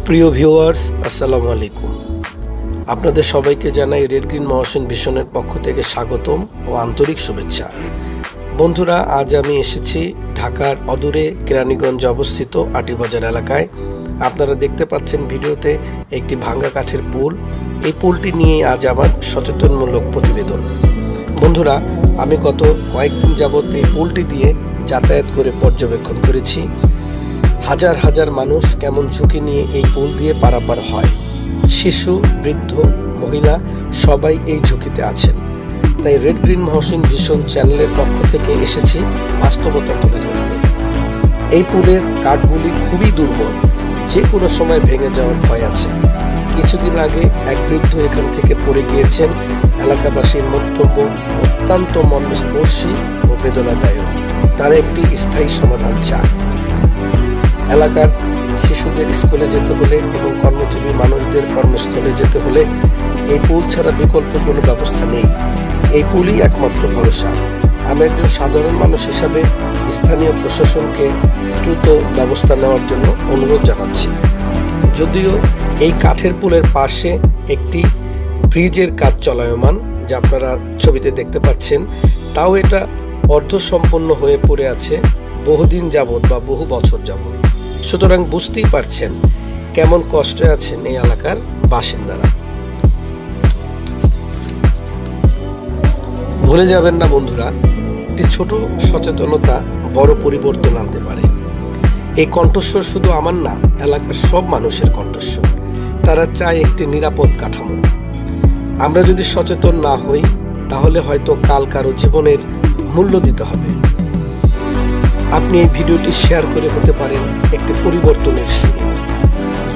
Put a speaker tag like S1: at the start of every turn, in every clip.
S1: প্রিয় ভিউয়ার্স, আসসালামু আলাইকুম। আপনাদের সবাইকে জানাই রেড গ্রিন মহসিন ভিশনের পক্ষ থেকে স্বাগতম ও আন্তরিক শুভেচ্ছা। বন্ধুরা, আজ আমি এসেছি ঢাকার অদূরে কেরানীগঞ্জে অবস্থিত আটিবাজার এলাকায়। আপনারা দেখতে পাচ্ছেন ভিডিওতে একটি ভাঙ্গা কাঠের পুল। এই পুলটি নিয়ে আজ আমার সচেতনমূলক প্রতিবেদন। বন্ধুরা, আমি গত কয়েকদিন যাবৎ এই পুলটি দিয়ে যাতায়াত করে পর্যবেক্ষণ করেছি। হাজার হাজার মানুষ কেমন ঝুঁকি নিয়ে এই পুল দিয়ে পারাপার হয়। শিশু, বৃদ্ধ, মহিলা সবাই এই ঝুঁকিতে আছেন। তাই রেড গ্রিন মহসিন ভিশন চ্যানেলের পক্ষ থেকে এসেছি বাস্তবতা তুলে ধরতে। এই পুলের কাঠগুলি খুবই দুর্বল, যে কোনো সময় ভেঙে যাওয়ার ভয় আছে। কিছুদিন আগে এক বৃদ্ধ এখান থেকে পড়ে গিয়েছেন। এলাকাবাসীর মন্তব্য অত্যন্ত মর্মস্পর্শী ও বেদনাদায়ক। তারা একটি স্থায়ী সমাধান চায়। এলাকার শিশুদের স্কুলে যেতে হলে এবং কর্মজীবী মানুষদের কর্মস্থলে যেতে হলে এই পুল ছাড়া বিকল্প কোনো ব্যবস্থা নেই। এই পুলই একমাত্র ভরসা। আমি একজন সাধারণ মানুষ হিসাবে স্থানীয় প্রশাসনকে দ্রুত ব্যবস্থা নেওয়ার জন্য অনুরোধ জানাচ্ছি। যদিও এই কাঠের পুলের পাশে একটি ব্রিজের কাজ চলায়মান, যা আপনারা ছবিতে দেখতে পাচ্ছেন, তাও এটা অর্ধসম্পন্ন হয়ে পড়ে আছে বহুদিন যাবৎ বা বহু বছর যাবৎ। সুতরাং বুঝতেই পারছেন কেমন কষ্টে আছেন এই এলাকার বাসিন্দারা। ভুলে যাবেন না বন্ধুরা, একটি ছোট সচেতনতা বড় পরিবর্তন আনতে পারে। এই কণ্ঠস্বর শুধু আমার না, এলাকার সব মানুষের কণ্ঠস্বর। তারা চায় একটি নিরাপদ কাঠামো। আমরা যদি সচেতন না হই, তাহলে হয়তো কাল কারো জীবনের মূল্য দিতে হবে। আপনি এই ভিডিওটি শেয়ার করে হতে পারেন একটি পরিবর্তনের শুরু।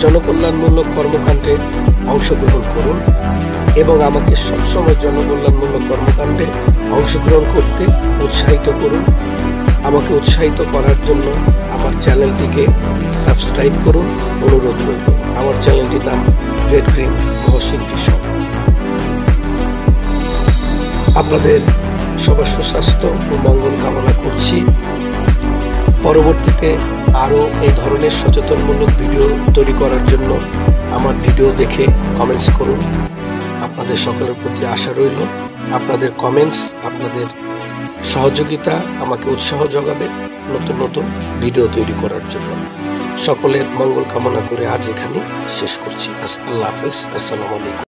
S1: জনকল্যাণমূলক কর্মকাণ্ডে অংশগ্রহণ করুন এবং আমাকে সবসময় জনকল্যাণমূলক কর্মকাণ্ডে অংশগ্রহণ করতে উৎসাহিত করুন। আমাকে উৎসাহিত করার জন্য আমার চ্যানেলটিকে সাবস্ক্রাইব করুন, অনুরোধ রইল। আমার চ্যানেলটির নাম রেড গ্রিন মহসিন ভিশন। আপনাদের সবার সুস্বাস্থ্য ও মঙ্গল কামনা করছি। পরবর্তীতে আরও এই ধরনের সচেতনমূলক ভিডিও তৈরি করার জন্য আমার ভিডিও দেখে কমেন্টস করুন। আপনাদের সকলের প্রতি আশা রইল। আপনাদের কমেন্টস, আপনাদের সহযোগিতা আমাকে উৎসাহ যোগাবে নতুন নতুন ভিডিও তৈরি করার জন্য। সকলের মঙ্গল কামনা করে আজ এখানে শেষ করছি। আল্লাহ হাফেজ। আসসালামু আলাইকুম।